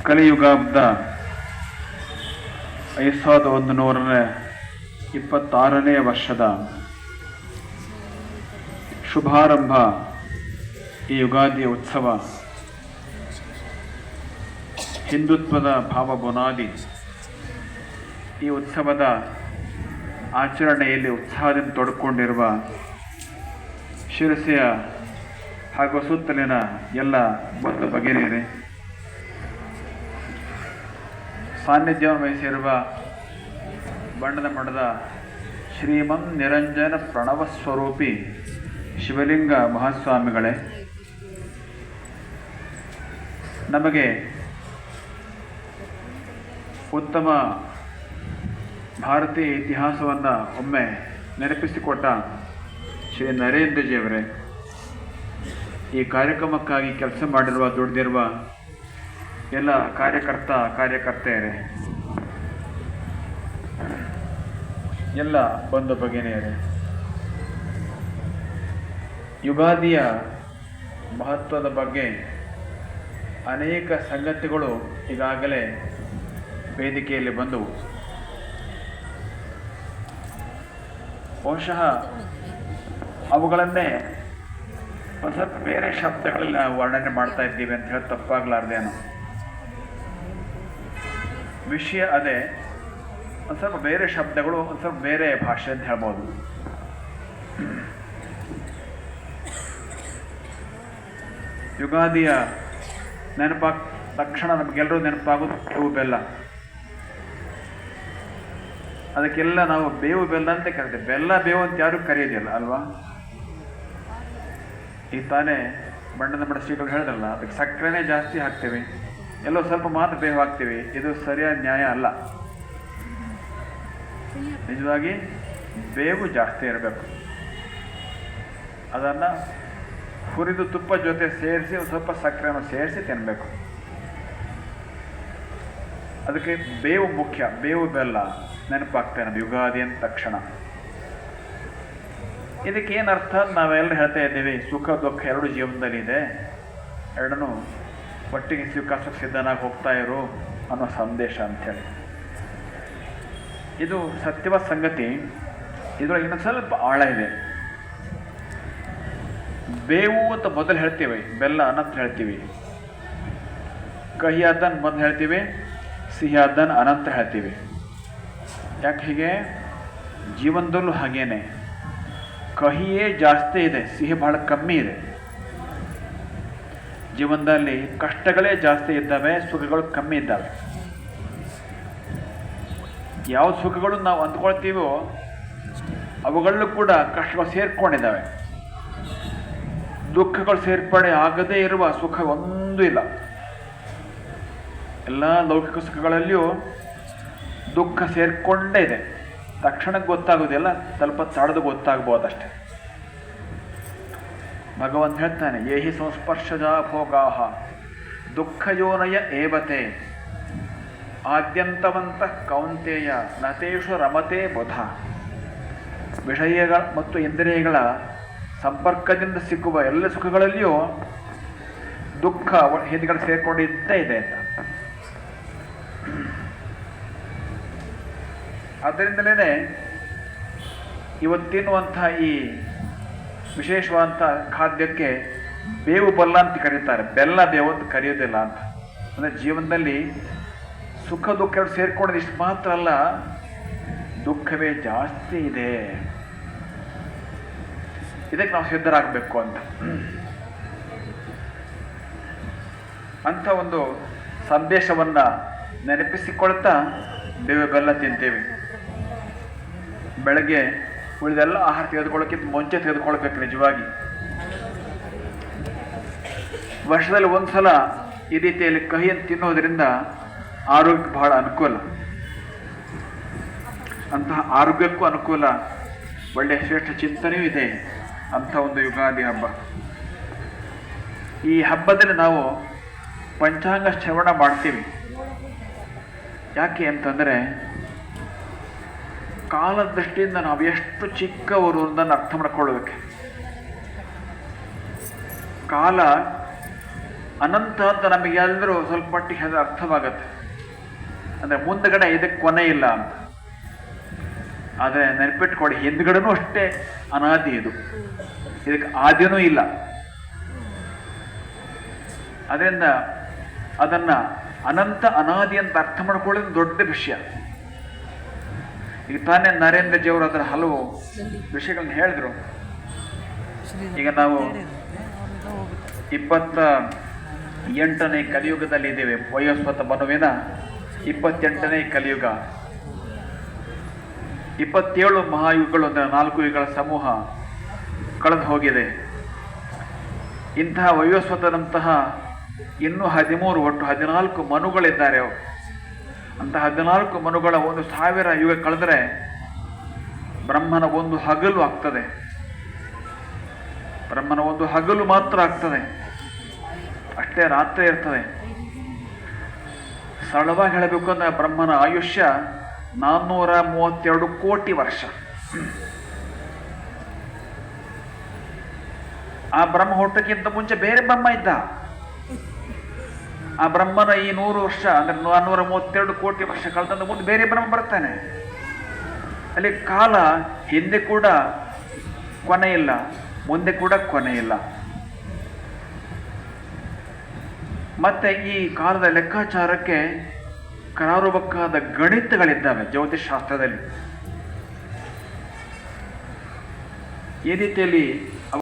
ಕಲಿಯುಗಾಬ್ದ 5126ನೇ ವರ್ಷದ ಶುಭಾರಂಭ ಈ ಯುಗಾದಿಯ ಉತ್ಸವ ಹಿಂದುತ್ವದ ಭಾವ ಬುನಾದಿ. ಈ ಉತ್ಸವದ ಆಚರಣೆಯಲ್ಲಿ ಉತ್ಸಾಹದಿಂದ ತೊಡಕೊಂಡಿರುವ ಶಿರಸೆಯ ಹಾಗೂ ಸುತ್ತಲಿನ ಎಲ್ಲ ಬಂಧು ಭಗಿನಿಯರೇ, ಸಾನ್ನಿಧ್ಯವನ್ನು ವಹಿಸಿರುವ ಬಣ್ಣದ ಮಠದ ಶ್ರೀಮನ್ ನಿರಂಜನ ಪ್ರಣವ ಸ್ವರೂಪಿ ಶಿವಲಿಂಗ ಮಹಾಸ್ವಾಮಿಗಳೇ, ನಮಗೆ ಉತ್ತಮ ಭಾರತೀಯ ಇತಿಹಾಸವನ್ನು ಒಮ್ಮೆ ನೆನಪಿಸಿಕೊಟ್ಟ ಶ್ರೀ ನರೇಂದ್ರಜಿಯವರೇ, ಈ ಕಾರ್ಯಕ್ರಮಕ್ಕಾಗಿ ಕೆಲಸ ಮಾಡಿರುವ ದುಡಿದಿರುವ ಎಲ್ಲ ಕಾರ್ಯಕರ್ತೆಯರೇ, ಎಲ್ಲ ಬಂಧು ಭಗಿನಿಯರೇ, ಯುಗಾದಿಯ ಮಹತ್ವದ ಬಗ್ಗೆ ಅನೇಕ ಸಂಗತಿಗಳು ಈಗಾಗಲೇ ವೇದಿಕೆಯಲ್ಲಿ ಬಂದವು. ಬಹುಶಃ ಅವುಗಳನ್ನೇ ಹೊಸ ಬೇರೆ ಶಬ್ದಗಳಲ್ಲಿ ನಾವು ವರ್ಣನೆ ಮಾಡ್ತಾ ಇದ್ದೀವಿ ಅಂತ ಹೇಳಿ ತಪ್ಪಾಗಲಾರ್ದೇನೋ. ವಿಷಯ ಅದೇ, ಒಂದು ಸ್ವಲ್ಪ ಬೇರೆ ಶಬ್ದಗಳು, ಒಂದು ಸ್ವಲ್ಪ ಬೇರೆ ಭಾಷೆ ಅಂತ ಹೇಳ್ಬೋದು. ಯುಗಾದಿಯ ತಕ್ಷಣ ನಮಗೆಲ್ಲರೂ ನೆನಪಾಗೋದು ಬೇವು ಬೆಲ್ಲ. ಅದಕ್ಕೆಲ್ಲ ನಾವು ಬೇವು ಬೆಲ್ಲ ಅಂತ ಕರಿತೇವೆ. ಬೆಲ್ಲ ಬೇವು ಅಂತ ಯಾರು ಕರೆಯೋದಿಲ್ಲ ಅಲ್ವಾ? ಈ ತಾನೇ ಬಣ್ಣದ ಮಠ ಶ್ರೀಗಳು ಹೇಳಿದ್ರಲ್ಲ, ಅದಕ್ಕೆ ಸಕ್ಕರೆನೇ ಜಾಸ್ತಿ ಹಾಕ್ತೇವೆ, ಎಲ್ಲೋ ಸ್ವಲ್ಪ ಮಾತ್ರ ಬೇವು ಹಾಕ್ತೀವಿ. ಇದು ಸರಿಯಾದ ನ್ಯಾಯ ಅಲ್ಲ. ನಿಜವಾಗಿ ಬೇವು ಜಾಸ್ತಿ ಇರಬೇಕು. ಅದನ್ನು ಹುರಿದು ತುಪ್ಪ ಜೊತೆ ಸೇರಿಸಿ ಒಂದು ಸ್ವಲ್ಪ ಸಕ್ಕರೆಯನ್ನು ಸೇರಿಸಿ ತಿನ್ನಬೇಕು. ಅದಕ್ಕೆ ಬೇವು ಮುಖ್ಯ. ಬೇವು ಬೆಲ್ಲ ನೆನಪಾಗ್ತೇವೆ ನಮ್ಮ ಯುಗಾದಿ ಅಂದ ತಕ್ಷಣ. ಇದಕ್ಕೇನು ಅರ್ಥ? ನಾವೆಲ್ಲರೂ ಹೇಳ್ತಾ ಇದ್ದೀವಿ, ಸುಖ ದುಃಖ ಎರಡು ಜೀವನದಲ್ಲಿ ಇದೆ, ಎರಡನ್ನೂ ಒಟ್ಟಿಗೆ ಸ್ವೀಕರಿಸೋಕ್ಕೆ ಸಿದ್ಧನಾಗಿ ಹೋಗ್ತಾ ಇರು ಅನ್ನೋ ಸಂದೇಶ ಅಂಥೇಳಿ. ಇದು ಸತ್ಯವಾದ ಸಂಗತಿ. ಇದರೊಳಗೆ ಇನ್ನೊಂದು ಸ್ವಲ್ಪ ಆಳ ಇದೆ. ಬೇವು ಅಂತ ಮೊದಲು ಹೇಳ್ತೀವಿ, ಬೆಲ್ಲ ಅನಂತ ಹೇಳ್ತೀವಿ. ಕಹಿಯಾದನ್ ಮೊದಲು ಹೇಳ್ತೀವಿ, ಸಿಹಿಯಾದನ್ ಅನಂತ ಹೇಳ್ತೀವಿ. ಯಾಕೆ ಹೀಗೆ? ಜೀವನದಲ್ಲೂ ಹಾಗೇನೆ. ಕಹಿಯೇ ಜಾಸ್ತಿ ಇದೆ, ಸಿಹಿ ಬಹಳ ಕಮ್ಮಿ ಇದೆ. ಜೀವನದಲ್ಲಿ ಕಷ್ಟಗಳೇ ಜಾಸ್ತಿ ಇದ್ದಾವೆ, ಸುಖಗಳು ಕಮ್ಮಿ ಇದ್ದಾವೆ. ಯಾವ ಸುಖಗಳು ನಾವು ಅಂದ್ಕೊಳ್ತೀವೋ ಅವುಗಳಲ್ಲೂ ಕೂಡ ಕಷ್ಟಗಳು ಸೇರ್ಕೊಂಡಿದ್ದಾವೆ. ದುಃಖಗಳು ಸೇರ್ಪಡೆ ಆಗದೇ ಇರುವ ಸುಖ ಒಂದೂ ಇಲ್ಲ. ಎಲ್ಲ ಲೌಕಿಕ ಸುಖಗಳಲ್ಲಿಯೂ ದುಃಖ ಸೇರ್ಕೊಂಡೇ ಇದೆ. ತಕ್ಷಣಕ್ಕೆ ಗೊತ್ತಾಗೋದಿಲ್ಲ, ಸ್ವಲ್ಪ ತಡೆದು ಗೊತ್ತಾಗ್ಬೋದಷ್ಟೆ. ಭಗವಂತ ಹೇಳ್ತಾನೆ, ಏಹಿ ಸಂಸ್ಪರ್ಶಜ ಭೋಗಾಹ ದುಃಖಯೋನಯ ಏವತೆ ಆದ್ಯಂತವಂತ ಕೌಂತೆಯ ನತೇಶು ರಮತೆ ಬುಧ. ವಿಷಯಗಳ ಮತ್ತು ಇಂದ್ರಿಯಗಳ ಸಂಪರ್ಕದಿಂದ ಸಿಕ್ಕುವ ಎಲ್ಲ ಸುಖಗಳಲ್ಲಿಯೂ ದುಃಖ ಹಿಂದಿಗಳು ಸೇರ್ಕೊಂಡಿದ್ದೇ ಇದೆ ಅಂತ. ಅದರಿಂದಲೇ ಇವತ್ತಿನ್ನುವಂಥ ಈ ವಿಶೇಷವಾದಂಥ ಖಾದ್ಯಕ್ಕೆ ಬೇವು ಬೆಲ್ಲ ಅಂತ ಕರೀತಾರೆ. ಬೆಲ್ಲ ಬೇವು ಅಂತ ಕರೆಯೋದಿಲ್ಲ ಅಂತ. ಅಂದರೆ ಜೀವನದಲ್ಲಿ ಸುಖ ದುಃಖ ಎರಡು ಸೇರ್ಕೊಳ್ಳೋದು ಇಷ್ಟು ಮಾತ್ರ ಅಲ್ಲ, ದುಃಖವೇ ಜಾಸ್ತಿ ಇದೆ. ಇದಕ್ಕೆ ನಾವು ಸಿದ್ಧರಾಗಬೇಕು ಅಂಥ ಒಂದು ಸಂದೇಶವನ್ನು ನೆನಪಿಸಿಕೊಳ್ತಾ ಬೇವು ಬೆಲ್ಲ ತಿಂತೇವೆ. ಬೆಳಗ್ಗೆ ಉಳಿದೆಲ್ಲ ಆಹಾರ ತೆಗೆದುಕೊಳ್ಳೋಕ್ಕಿಂತ ಮುಂಚೆ ತೆಗೆದುಕೊಳ್ಬೇಕು. ನಿಜವಾಗಿ ವರ್ಷದಲ್ಲಿ ಒಂದು ಸಲ ಈ ರೀತಿಯಲ್ಲಿ ಕಹಿಯನ್ನು ತಿನ್ನೋದ್ರಿಂದ ಆರೋಗ್ಯಕ್ಕೆ ಬಹಳ ಅನುಕೂಲ. ಅಂತಹ ಆರೋಗ್ಯಕ್ಕೂ ಅನುಕೂಲ, ಒಳ್ಳೆಯ ಶ್ರೇಷ್ಠ ಚಿಂತನೆಯೂ ಇದೆ ಅಂಥ ಒಂದು ಯುಗಾದಿ ಹಬ್ಬ. ಈ ಹಬ್ಬದಲ್ಲಿ ನಾವು ಪಂಚಾಂಗ ಶ್ರವಣ ಮಾಡ್ತೀವಿ. ಯಾಕೆ ಅಂತಂದರೆ, ಕಾಲದ ದೃಷ್ಟಿಯಿಂದ ನಾವು ಎಷ್ಟು ಚಿಕ್ಕವರು ಅನ್ನೋದನ್ನು ಅರ್ಥ ಮಾಡ್ಕೊಳ್ಬೇಕು. ಕಾಲ ಅನಂತ ಅಂತ ನಮಗೆಲ್ಲರೂ ಸ್ವಲ್ಪ ಮಟ್ಟಿಗೆ ಅದು ಅರ್ಥವಾಗತ್ತೆ. ಅಂದರೆ ಮುಂದಗಡೆ ಇದಕ್ಕೆ ಕೊನೆ ಇಲ್ಲ ಅಂತ. ಆದರೆ ನೆನಪಿಟ್ಕೊಡಿ, ಹಿಂದ್ಗಡೆನೂ ಅಷ್ಟೇ ಅನಾದಿ ಇದು, ಇದಕ್ಕೆ ಆದಿನೂ ಇಲ್ಲ. ಅದರಿಂದ ಅದನ್ನು ಅನಂತ ಅನಾದಿ ಅಂತ ಅರ್ಥ ಮಾಡ್ಕೊಳ್ಳೋದು ದೊಡ್ಡ ವಿಷಯ. ಈಗ ತಾನೇ ನರೇಂದ್ರ ಜಿಯವರು ಅದರ ಹಲವು ವಿಷಯಗಳನ್ನ ಹೇಳಿದ್ರು. ಈಗ ನಾವು 28ನೇ ಕಲಿಯುಗದಲ್ಲಿ ಇದ್ದೇವೆ. ವಯೋಸ್ವತ ಮನುವಿನ 28ನೇ ಕಲಿಯುಗ. 27 ಮಹಾಯುಗಗಳು ಅಂದರೆ 4 ಯುಗಗಳ ಸಮೂಹ ಕಳೆದು ಹೋಗಿದೆ. ಇಂತಹ ವಯೋಸ್ವತನಂತಹ ಇನ್ನೂ 13, ಒಟ್ಟು 14 ಮನುಗಳಿದ್ದಾರೆ. ಅಂತ 14 ಮನುಗಳ 1000 ಯುಗ ಕಳೆದರೆ ಬ್ರಹ್ಮನ ಒಂದು ಹಗಲು ಆಗ್ತದೆ. ಬ್ರಹ್ಮನ ಒಂದು ಹಗಲು ಮಾತ್ರ ಆಗ್ತದೆ, ಅಷ್ಟೇ ರಾತ್ರಿ ಇರ್ತದೆ. ಸರಳವಾಗಿ ಹೇಳಬೇಕು ಅಂದರೆ ಬ್ರಹ್ಮನ ಆಯುಷ್ಯ 432 ಕೋಟಿ ವರ್ಷ. ಆ ಬ್ರಹ್ಮ ಹುಟ್ಟಕ್ಕಿಂತ ಮುಂಚೆ ಬೇರೆ ಬ್ರಹ್ಮ ಇದ್ದ. ಆ ಬ್ರಹ್ಮನ ಈ 100 ವರ್ಷ ಅಂದರೆ 432 ಕೋಟಿ ವರ್ಷ ಕಳೆದ ಮುಂದೆ ಬೇರೆ ಬ್ರಹ್ಮ ಬರ್ತಾನೆ. ಅಲ್ಲಿ ಕಾಲ ಹಿಂದೆ ಕೂಡ ಕೊನೆ ಇಲ್ಲ, ಮುಂದೆ ಕೂಡ ಕೊನೆ ಇಲ್ಲ. ಮತ್ತೆ ಈ ಕಾಲದ ಲೆಕ್ಕಾಚಾರಕ್ಕೆ ಕರಾರುವಕ್ಕಾದ ಗಣಿತಗಳಿದ್ದಾವೆ ಜ್ಯೋತಿಷ್ ಶಾಸ್ತ್ರದಲ್ಲಿ. ಈ ರೀತಿಯಲ್ಲಿ